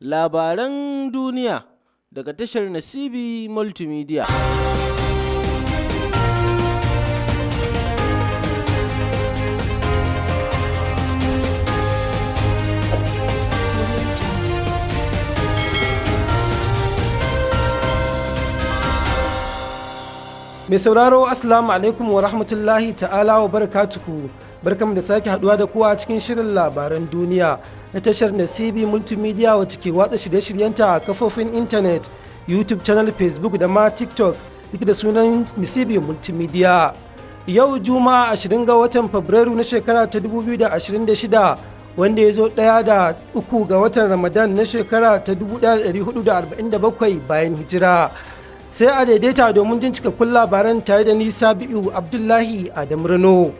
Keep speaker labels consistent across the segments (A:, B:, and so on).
A: Labaran duniya daga tashar Nasibi Multimedia.
B: Mai sauraro Assalamu alaikum wa rahmatullahi ta'ala wa barakatuhu. Barkamu da sake haduwa da kowa cikin shirin labaran duniya na tashar Nasibi Multimedia wacce ke watsa shirye-shiryenta a kafofin intanet, YouTube channel, Facebook da ma TikTok duk da sunan Nasibi Multimedia. Yau Juma'a 20 ga watan Fabrairu na shekara ta 2026 wanda ya zo ɗaya da 3 ga watan Ramadan na shekara ta 1447 bayan hijira. Sai a daidaita domin jin cikakkun labaran tare da ni Sabi'u Abdullahi Adam Rano.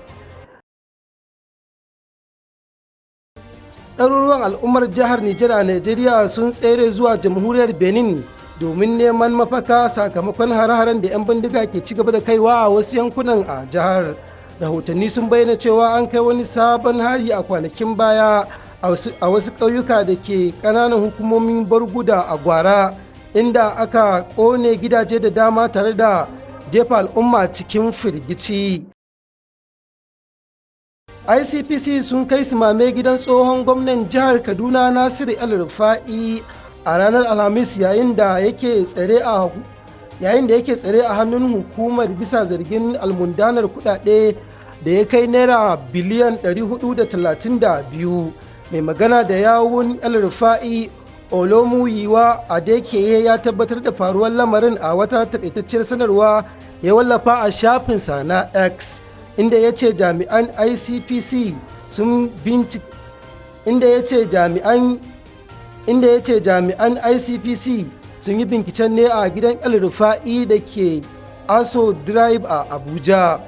B: Ɗaruruwan al'ummar jihar Nijar a Najeriya sun tsere zuwa jamhuriyar Benin domin neman mafaka sakamakon hare-haren da 'yan bindiga ke ci gaba da kaiwa a wasu yankunan a jihar. Rahotanni sun bayyana cewa an kai wani sabon hari a kwanakin baya a wasu ƙauyuka da ke ƙananan hukumomin Barguda a Gwara, inda aka ƙone gidaje da dama tare da jefa al'umma cikin firgici. ICPC sun kai sumame gidan tsohon gwamnan jihar Kaduna Nasiru El-Rufa'i a ranar Alhamis yayin da yake tsare a hannun hukumar bisa zargin almundanar kudade da ya kai naira biliyan 432. Mai magana da yawun El-Rufa'i Olomuyiwa Adekeye ya tabbatar da faruwar lamarin a wata takaitacciyar sanarwa ya wallafa a shafinsa na X, inda ya ce jami'an ICPC sun yi binciken ne a gidan El-Rufa'i da ke Aso Drive a Abuja.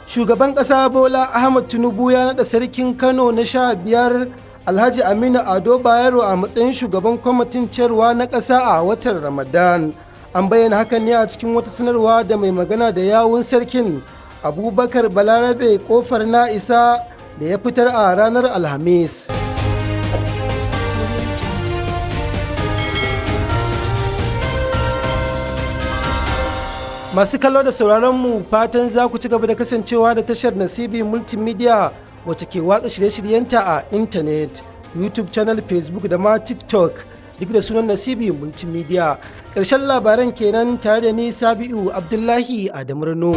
B: Shugaban ƙasa Bola Ahmed Tinubu ya naɗa sarkin Kano na 15 Alhaji Aminu Ado Bayero a matsayin shugaban kwamitin ciyarwa na ƙasa a watan Ramadan. An bayyana hakan ne a cikin wata sanarwa da mai magana da yawun sarkin Abubakar Balarabe Kofar na isa da ya fitar a ranar Alhamis. Masu kallo da sauraron mu fatan za ku ci gaba da kasancewa da tashar Nasibi Multimedia wacce ke watsa shirye-shiryenta a intanet, YouTube channel, Facebook da ma TikTok duk da sunan Nasibi Multimedia. Ƙarshen labaran kenan tare da ni Sabi'u Abdullahi Adam Rano.